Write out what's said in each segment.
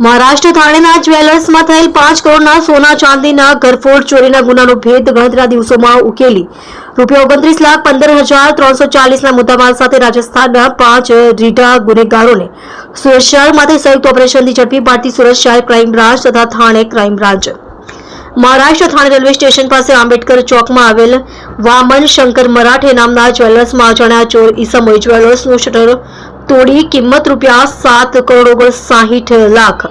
મહારાષ્ટ્ર થાણેના જ્વેલર્સમાં થયેલ 5 કરોડના સોના ચાંદીના ઘરફોડ ચોરીના ગુનાનો ભેદ ગણતરીના દિવસોમાં ઉકેલી ₹29,15,340ના મુદ્દામાલ સાથે રાજસ્થાનના 5 રીઢા ગુનેગારોને સુરત શહેરમાંથી સંયુક્ત ઓપરેશનથી ઝડપી પાડતી સુરત શહેર ક્રાઇમ બ્રાન્ચ તથા Thane crime branch Maharashtra Thane railway station પાસે આંબેડકર ચોકમાં આવેલ વામન શંકર મરાઠે નામના જ્વેલર્સમાં અજાણ્યા ચોર ઈસમોએ જ્વેલર્સનું શટર તોડી કિંમત ₹7,59,60,00,000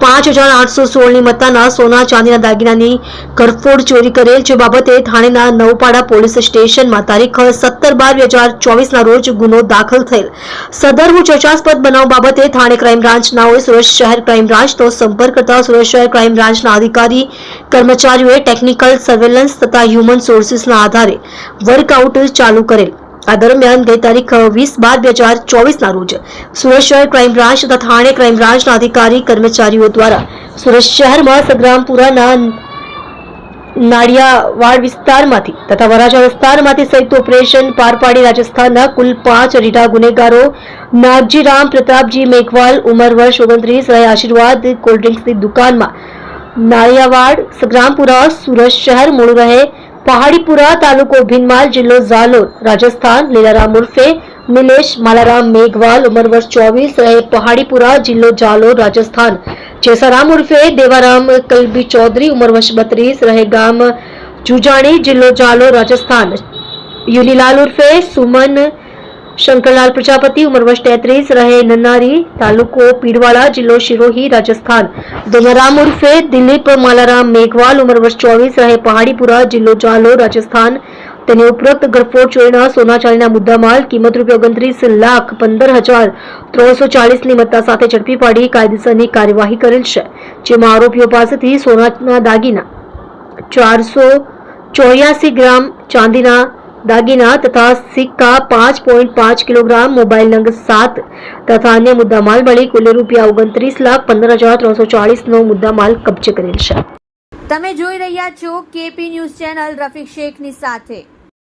5,816ની મત્તાના સોના ચાંદીના દાગીનાની ઘરફોડ ચોરી કરેલ, જે બાબતે થાણેના નવપાડા પોલીસ સ્ટેશનમાં તારીખ 17/12/2024ના રોજ ગુનો દાખલ થયેલ. સદરનું ચર્ચાસ્પદ બનાવ બાબતે થાણે ક્રાઇમ બ્રાન્ચનાઓએ સુરત શહેર ક્રાઇમ બ્રાન્ચનો સંપર્ક કરતા સુરત શહેર ક્રાઇમ બ્રાન્ચના અધિકારી કર્મચારીઓએ ટેકનિકલ સર્વેલન્સ તથા હ્યુમન સોર્સિસના આધારે વર્કઆઉટ ચાલુ કરેલ. આ દરમિયાન ગઈ તારીખ 20/12/2024ના રોજ સુરત શહેર ક્રાઇમ બ્રાન્ચ તથા થાણે ક્રાઇમ બ્રાન્ચના અધિકારી કર્મચારીઓ દ્વારા સુરત શહેરમાં સંગ્રામપુરાના નાડિયાવાડ વિસ્તારમાંથી તથા વરાછા વિસ્તારમાંથી સંયુક્ત ઓપરેશન પાર પાડી રાજસ્થાનના કુલ 5 રીઢા ગુનેગારો નાગજી રામ પ્રતાપજી મેઘવાલ, ઉંમર વર્ષ 29, રહે આશીર્વાદ કોલ્ડ્રિંક્સની દુકાનમાં, નાડિયાવાડ, સંગ્રામપુરા, સુરત શહેર, મૂળ રહે પહાડીપુરા, તાલુકો ભીનમાલ, જિલ્લો ઝાલોર, રાજસ્થાન, લીલારામ ઉર્ફે નિલેશ માલારામ મેઘવાલ, ઉંમર વર્ષ 24, રહે પહાડીપુરા, જિલ્લો ઝાલોર, રાજસ્થાન, જેસારામ ઉર્ફે દેવારામ કલબી ચૌધરી, ઉંમર વર્ષ 32, રહે ગામ જુજાણી, જિલ્લો ઝાલોર, રાજસ્થાન, યુનીલાલ ઉર્ફે સુમન શંકરલાલ પ્રજાપતિ, ઉંમર વર્ષ 33, રહે નન્નારી, તાલુકો પીરવાડા, જિલ્લો શિરોહી, રાજસ્થાન, દોનારામ ઉર્ફે દિલીપ માલારામ મેઘવાલ, ઉંમર વર્ષ 24, રહે પહાડીપુરા, જિલ્લો ઝાલોર, રાજસ્થાન. તેને ઉપરોક્ત ઘરફોડ ચોરીના સોના ચાંદીના મુદ્દામાલ કિંમત ₹29,15,340ની મત્તા સાથે ઝડપી પાડી કાયદેસરની કાર્યવાહી કરેલ છે, જેમાં આરોપીઓ પાસેથી સોનાના દાગીના 484 ગ્રામ, ચાંદીના દાગીના તથા સિક્કા 5.5 કિલોગ્રામ, મોબાઈલ નંગ 7 તથા અન્ય મુદ્દામાલ મળી કુલ ₹29,15,340નો મુદ્દામાલ કબજે કરેલ છે. તમે જોઈ રહ્યા છો કેપી ન્યૂઝ ચેનલ રફીક શેખની સાથે.